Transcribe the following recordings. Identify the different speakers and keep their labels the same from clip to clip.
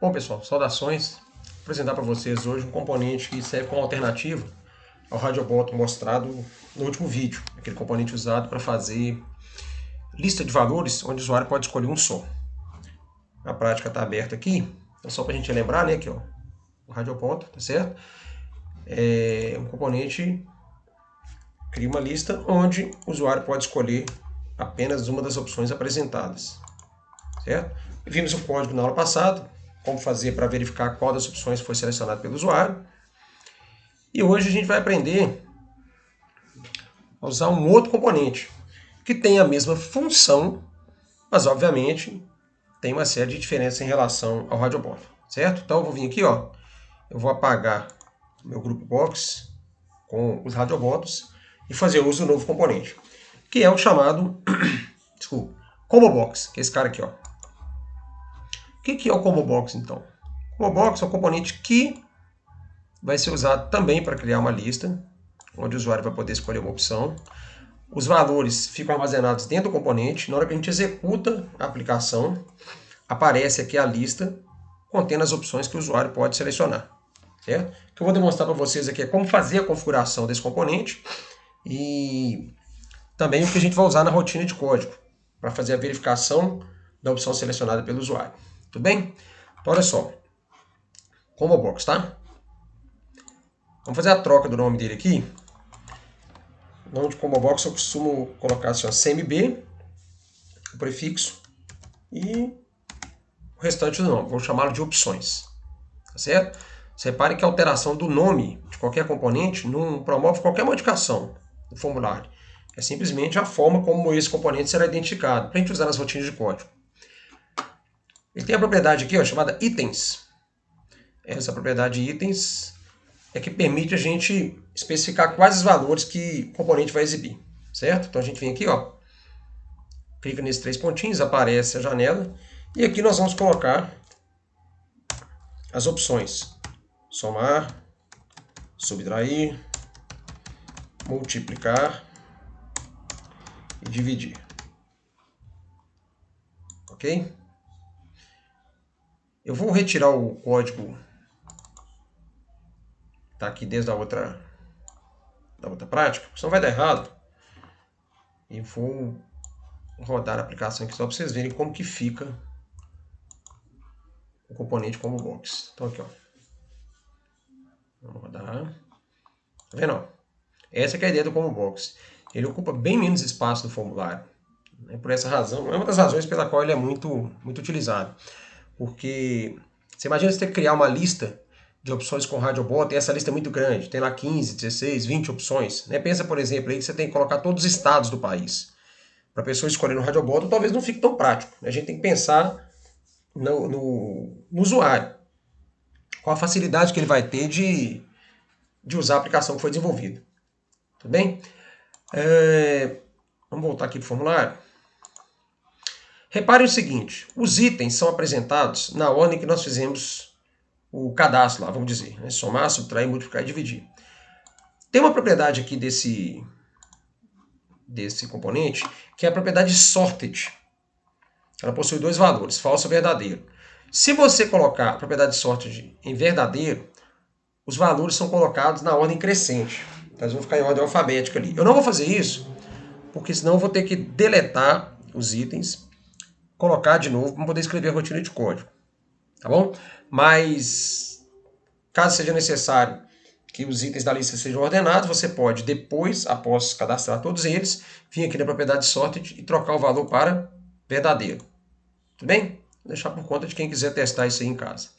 Speaker 1: Bom, pessoal, saudações. Vou apresentar para vocês hoje um componente que serve como alternativa ao RadioBot mostrado no último vídeo. Aquele componente usado para fazer lista de valores onde o usuário pode escolher um só. A prática está aberta aqui, é só para a gente lembrar, né, aqui, ó, o RadioBot, tá certo? É um componente que cria uma lista onde o usuário pode escolher apenas uma das opções apresentadas, certo? Vimos o código na aula passada, como fazer para verificar qual das opções foi selecionada pelo usuário. E hoje a gente vai aprender a usar um outro componente que tem a mesma função, mas obviamente tem uma série de diferenças em relação ao RadioBot, certo? Então eu vou vir aqui, ó, eu vou apagar meu grupo box com os RadioBots e fazer uso do novo componente, que é o chamado desculpa, ComboBox, que é esse cara aqui, ó. O que é o ComboBox, então? O ComboBox é um componente que vai ser usado também para criar uma lista, onde o usuário vai poder escolher uma opção. Os valores ficam armazenados dentro do componente. Na hora que a gente executa a aplicação, aparece aqui a lista contendo as opções que o usuário pode selecionar, certo? O que eu vou demonstrar para vocês aqui é como fazer a configuração desse componente e também o que a gente vai usar na rotina de código para fazer a verificação da opção selecionada pelo usuário. Tudo bem? Então, olha só. ComboBox, tá? Vamos fazer a troca do nome dele aqui. O nome de ComboBox eu costumo colocar assim, ó, CMB, o prefixo, e o restante do nome. Vou chamá-lo de opções. Tá certo? Você repare que a alteração do nome de qualquer componente não promove qualquer modificação do formulário. É simplesmente a forma como esse componente será identificado, para a gente usar nas rotinas de código. Ele tem a propriedade aqui, ó, chamada itens. Essa propriedade itens é que permite a gente especificar quais os valores que o componente vai exibir, certo? Então a gente vem aqui, ó, clica nesses três pontinhos, aparece a janela, e aqui nós vamos colocar as opções: somar, subtrair, multiplicar e dividir. Ok? Eu vou retirar o código, tá aqui desde a outra prática, senão vai dar errado. E vou rodar a aplicação aqui só para vocês verem como que fica o componente ComboBox. Então aqui, ó. Vamos rodar. Tá vendo? Essa que é a ideia do ComboBox. Ele ocupa bem menos espaço no formulário. Por essa razão, é uma das razões pela qual ele é muito utilizado. Porque você imagina você ter que criar uma lista de opções com RadioBot, e essa lista é muito grande, tem lá 15, 16, 20 opções. Né? Pensa, por exemplo, aí que você tem que colocar todos os estados do país. Para a pessoa escolher no RadioBot, talvez não fique tão prático. A gente tem que pensar no usuário. Qual a facilidade que ele vai ter de usar a aplicação que foi desenvolvida. Tudo bem? Vamos voltar aqui para o formulário. Reparem o seguinte, os itens são apresentados na ordem que nós fizemos o cadastro lá, vamos dizer. Né? Somar, subtrair, multiplicar e dividir. Tem uma propriedade aqui desse componente, que é a propriedade sorted. Ela possui dois valores, falso e verdadeiro. Se você colocar a propriedade sorted em verdadeiro, os valores são colocados na ordem crescente. Eles vão ficar em ordem alfabética ali. Eu não vou fazer isso, porque senão eu vou ter que deletar os itens, colocar de novo para poder escrever a rotina de código. Tá bom? Mas, caso seja necessário que os itens da lista sejam ordenados, você pode, depois, após cadastrar todos eles, vir aqui na propriedade sorted e trocar o valor para verdadeiro. Tudo bem? Vou deixar por conta de quem quiser testar isso aí em casa.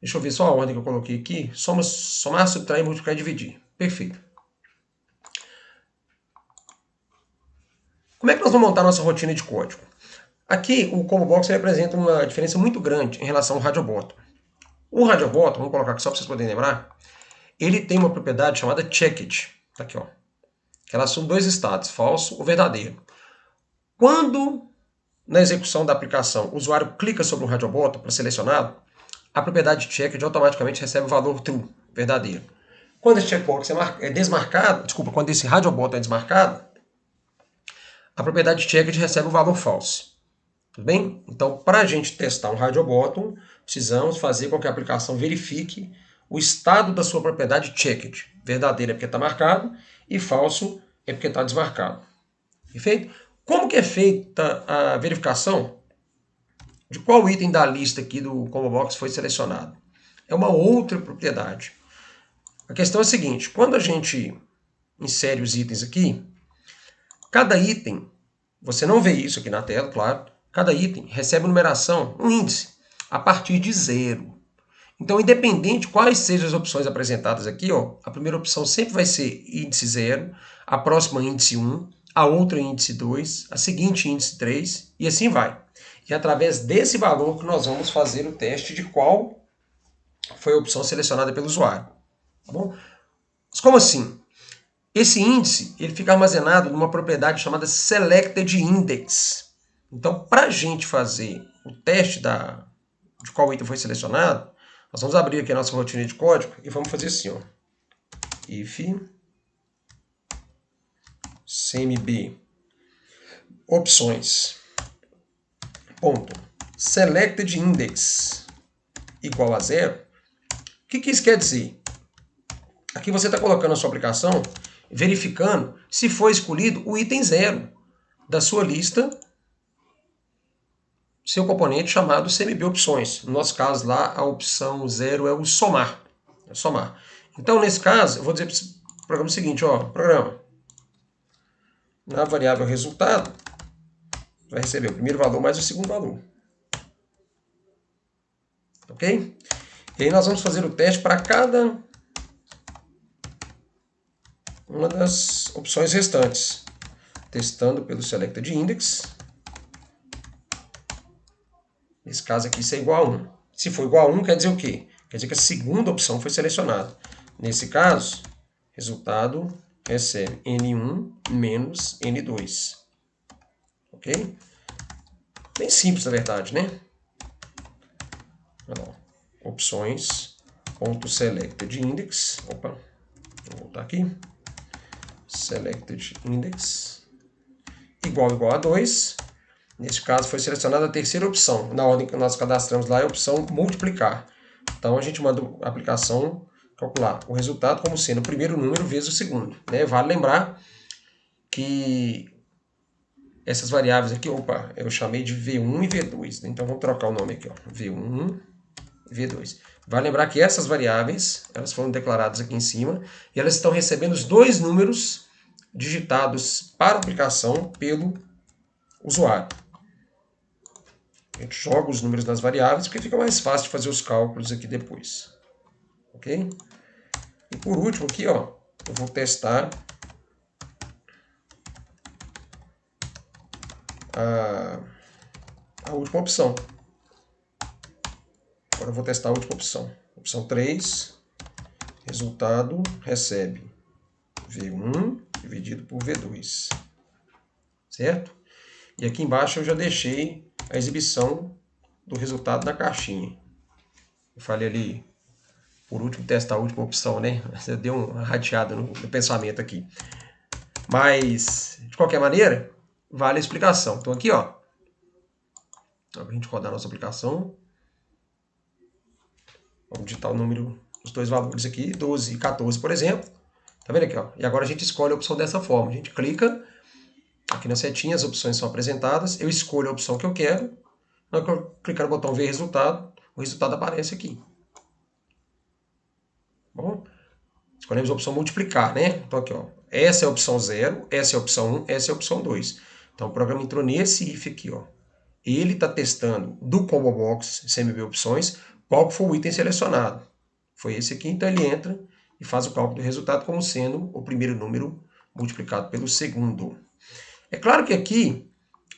Speaker 1: Deixa eu ver só a ordem que eu coloquei aqui. Somar, subtrair, multiplicar e dividir. Perfeito. Como é que nós vamos montar nossa rotina de código? Aqui, o ComboBox representa uma diferença muito grande em relação ao RadioBot. O RadioBot, vamos colocar aqui só para vocês poderem lembrar, ele tem uma propriedade chamada checked. Tá aqui, ó. Ela assume dois estados, falso ou verdadeiro. Quando, na execução da aplicação, o usuário clica sobre o RadioBot para selecioná-lo, a propriedade checked automaticamente recebe o valor true, verdadeiro. Quando esse checkbox é desmarcado, quando esse RadioBot é desmarcado, a propriedade checked recebe o valor false. Tudo bem? Então, para a gente testar um RadioBottom, precisamos fazer com que a aplicação verifique o estado da sua propriedade checked. Verdadeiro é porque está marcado e falso é porque está desmarcado. Perfeito? Como que é feita a verificação de qual item da lista aqui do combo box foi selecionado? É uma outra propriedade. A questão é a seguinte, quando a gente insere os itens aqui, cada item, você não vê isso aqui na tela, claro, cada item recebe numeração, um índice, a partir de 0. Então, independente de quais sejam as opções apresentadas aqui, ó, a primeira opção sempre vai ser índice 0, a próxima índice 1, a outra índice 2, a seguinte índice 3, e assim vai. E é através desse valor que nós vamos fazer o teste de qual foi a opção selecionada pelo usuário. Tá bom? Mas como assim? Esse índice ele fica armazenado numa propriedade chamada Selected Index. Então, para a gente fazer o teste de qual item foi selecionado, nós vamos abrir aqui a nossa rotina de código e vamos fazer assim, ó. If cmb opções ponto selected index igual a 0. O que isso quer dizer? Aqui você está colocando a sua aplicação verificando se foi escolhido o item 0 da sua lista, seu componente chamado CMB opções. No nosso caso lá, a opção 0 é o somar. Então, nesse caso, eu vou dizer para o programa o seguinte, ó, programa, na variável resultado, vai receber o primeiro valor mais o segundo valor. Ok? E aí nós vamos fazer o teste para cada uma das opções restantes. Testando pelo selected index. Nesse caso aqui, isso é igual a 1. Se for igual a 1, quer dizer o quê? Quer dizer que a segunda opção foi selecionada. Nesse caso, resultado recebe N1 menos N2. Ok? Bem simples, na verdade, né? Opções, ponto selected index. Opa, vou voltar aqui. Selected index igual a 2. Neste caso, foi selecionada a terceira opção. Na ordem que nós cadastramos lá é a opção multiplicar. Então, a gente manda a aplicação calcular o resultado como sendo o primeiro número vezes o segundo. Né? Vale lembrar que essas variáveis aqui, opa, eu chamei de V1 e V2. Né? Então, vamos trocar o nome aqui. Ó. V1 e V2. Vale lembrar que essas variáveis, elas foram declaradas aqui em cima, e elas estão recebendo os dois números digitados para a aplicação pelo usuário. A gente joga os números nas variáveis, porque fica mais fácil de fazer os cálculos aqui depois. Ok? E por último aqui, ó, eu vou testar a última opção. Agora eu vou testar a última opção. Opção 3, resultado recebe V1 dividido por V2. Certo? E aqui embaixo eu já deixei a exibição do resultado na caixinha. Eu falei ali, por último, testar a última opção, né? Você deu uma rateada no pensamento aqui. Mas, de qualquer maneira, vale a explicação. Então aqui, ó, para a gente rodar a nossa aplicação, vamos digitar o número, os dois valores aqui, 12 e 14, por exemplo. Tá vendo aqui, ó? E agora a gente escolhe a opção dessa forma. A gente clica aqui na setinha, as opções são apresentadas, eu escolho a opção que eu quero. Na hora que eu clicar no botão ver resultado, o resultado aparece aqui. Bom, escolhemos a opção multiplicar, né? Então aqui, ó, essa é a opção 0, essa é a opção 1, essa é a opção 2. Então o programa entrou nesse if aqui, ó. Ele está testando do combo box CMB opções qual foi o item selecionado. Foi esse aqui, então ele entra e faz o cálculo do resultado como sendo o primeiro número multiplicado pelo segundo. É claro que aqui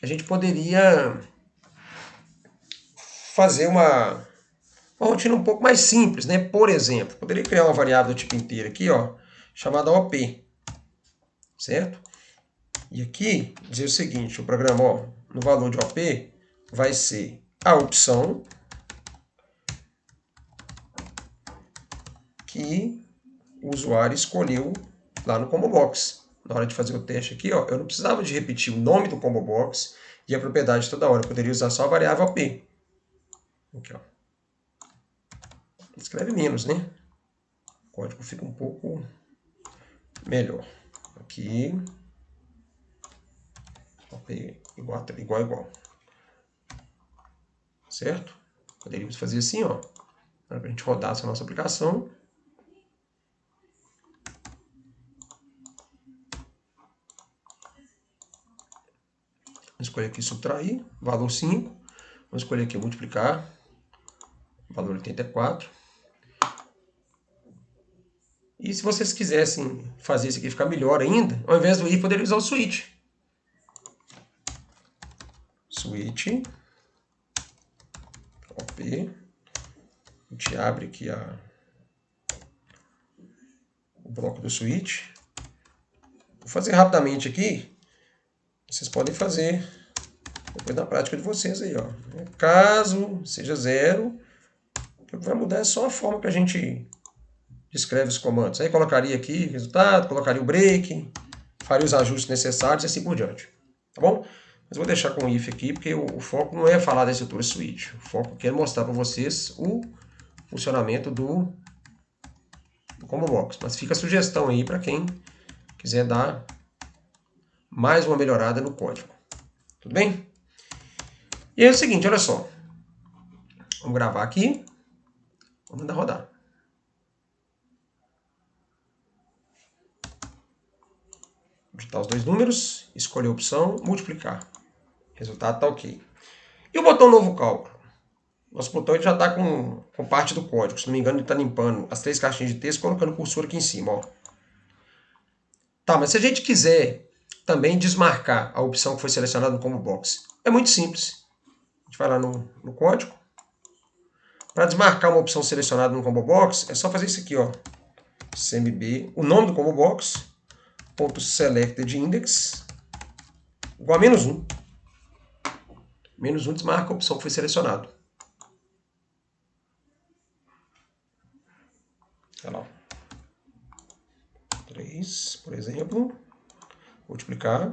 Speaker 1: a gente poderia fazer uma rotina um pouco mais simples, né? Por exemplo, poderia criar uma variável do tipo inteiro aqui, ó, chamada OP, certo? E aqui dizer o seguinte, o programa, ó, no valor de OP vai ser a opção que o usuário escolheu lá no combo box. na hora de fazer o teste aqui, ó, eu não precisava de repetir o nome do combo box e a propriedade toda hora. Eu poderia usar só a variável P. Aqui, ó. Escreve menos, né? O código fica um pouco melhor. Aqui. P igual. Certo? Poderíamos fazer assim, ó. Para a gente rodar essa nossa aplicação. Vamos escolher aqui subtrair, valor 5. Vamos escolher aqui multiplicar, valor 84. E se vocês quisessem fazer isso aqui ficar melhor ainda, ao invés do if, poderia usar o switch. Switch. OP. A gente abre aqui o bloco do switch. Vou fazer rapidamente aqui. Vocês podem fazer depois na prática de vocês aí, ó. Caso seja 0, o que vai mudar é só a forma que a gente descreve os comandos. Aí colocaria aqui o resultado, colocaria o break, faria os ajustes necessários e assim por diante. Tá bom? Mas vou deixar com o if aqui, porque o foco não é falar da estrutura switch. O foco aqui é mostrar para vocês o funcionamento do combo box. Mas fica a sugestão aí para quem quiser dar mais uma melhorada no código. Tudo bem? E é o seguinte, olha só. Vamos gravar aqui. Vamos mandar rodar. Digitar os dois números, escolher a opção, multiplicar. O resultado está ok. E o botão novo cálculo? Nosso botão já está com parte do código. Se não me engano, ele está limpando as 3 caixinhas de texto, colocando o cursor aqui em cima. Ó. Tá, mas se a gente quiser também desmarcar a opção que foi selecionada no combo box, é muito simples. A gente vai lá no código. Para desmarcar uma opção selecionada no combo box, é só fazer isso aqui, ó. CMB, o nome do combo box, .selectedIndex, igual a -1. -1 desmarca a opção que foi selecionada. Olha lá. 3, por exemplo. Multiplicar.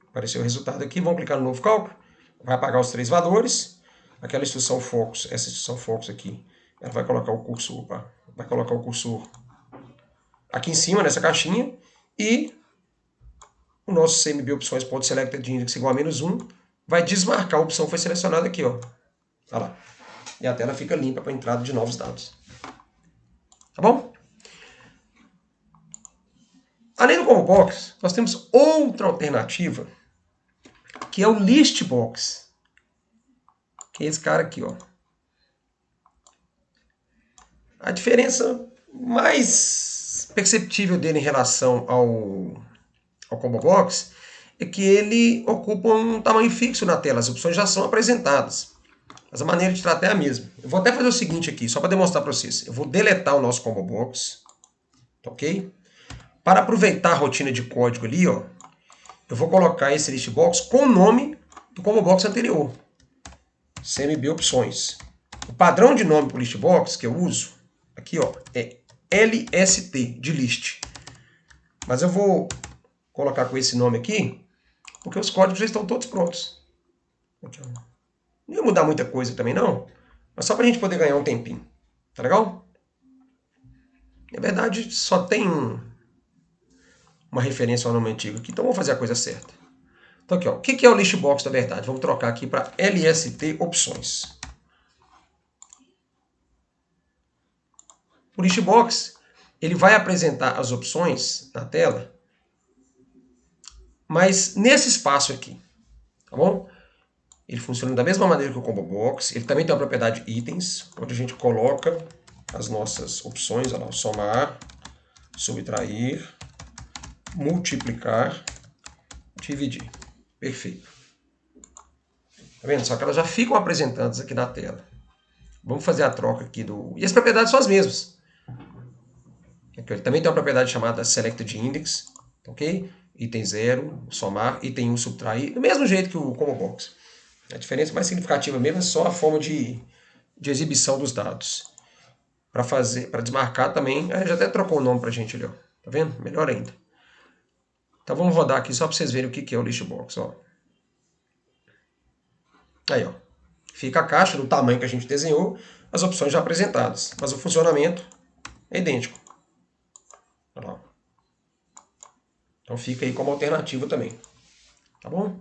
Speaker 1: Apareceu o resultado aqui. Vamos clicar no novo cálculo. Vai apagar os 3 valores. Aquela instrução focus, essa instrução focus aqui, ela vai colocar o cursor, vai colocar o cursor aqui em cima, nessa caixinha. E o nosso CMB opções.selectedIndex igual a -1 vai desmarcar a opção que foi selecionada aqui, ó. Olha lá. E a tela fica limpa para a entrada de novos dados. Tá bom? Além do combo box, nós temos outra alternativa, que é o list box. Que é esse cara aqui, ó. A diferença mais perceptível dele em relação ao combo box é que ele ocupa um tamanho fixo na tela. As opções já são apresentadas. Mas a maneira de tratar é a mesma. Eu vou até fazer o seguinte aqui, só para demonstrar para vocês. Eu vou deletar o nosso combo box. Ok? Para aproveitar a rotina de código ali, ó, eu vou colocar esse list box com o nome do combo box anterior. CMB opções. O padrão de nome para o list box que eu uso aqui, ó, é LST, de list. Mas eu vou colocar com esse nome aqui, porque os códigos já estão todos prontos. Aqui, ó. Não ia mudar muita coisa também, não. Mas só para a gente poder ganhar um tempinho. Tá legal? Na verdade, só tem uma referência ao nome antigo aqui. Então vamos fazer a coisa certa. Então aqui, ó. O que é o list box, na verdade? Vamos trocar aqui para LST opções. O list box, ele vai apresentar as opções na tela, mas nesse espaço aqui, tá bom? Ele funciona da mesma maneira que o combo box. Ele também tem a propriedade itens, onde a gente coloca as nossas opções, olha lá, somar, subtrair, multiplicar, dividir. Perfeito. Tá vendo? Só que elas já ficam apresentadas aqui na tela. Vamos fazer a troca aqui do... E as propriedades são as mesmas. Ele também tem uma propriedade chamada selectedIndex, ok? Item 0, somar, item 1, subtrair, do mesmo jeito que o combo box. A diferença mais significativa mesmo é só a forma de exibição dos dados. Para desmarcar também, já até trocou o nome para a gente ali, ó. Tá vendo? Melhor ainda. Então vamos rodar aqui só para vocês verem o que é o Listbox. Ó. Aí, ó. Fica a caixa do tamanho que a gente desenhou, as opções já apresentadas. Mas o funcionamento é idêntico. Olha lá. Então fica aí como alternativa também. Tá bom?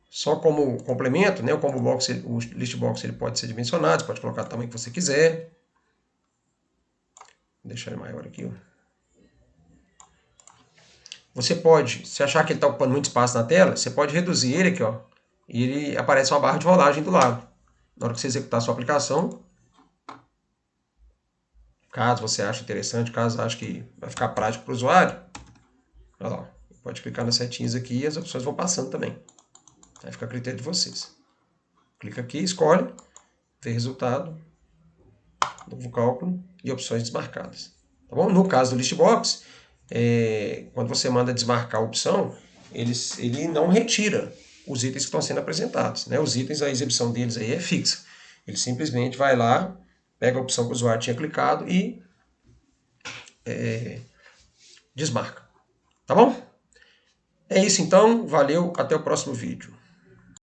Speaker 1: Só como complemento, né, o combo box, o list box, ele pode ser dimensionado, você pode colocar o tamanho que você quiser. Vou deixar ele maior aqui. Ó. Você pode, se achar que ele está ocupando muito espaço na tela, você pode reduzir ele aqui, ó, e ele aparece uma barra de rolagem do lado. Na hora que você executar a sua aplicação, caso você ache interessante, caso ache que vai ficar prático para o usuário, olha lá, pode clicar nas setinhas aqui e as opções vão passando também. Aí fica a critério de vocês. Clica aqui, escolhe, vê resultado, novo cálculo e opções desmarcadas. Tá bom? No caso do Listbox, quando você manda desmarcar a opção, ele não retira os itens que estão sendo apresentados. Né? Os itens, a exibição deles aí é fixa. Ele simplesmente vai lá, pega a opção que o usuário tinha clicado e desmarca. Tá bom? É isso então, valeu, até o próximo vídeo.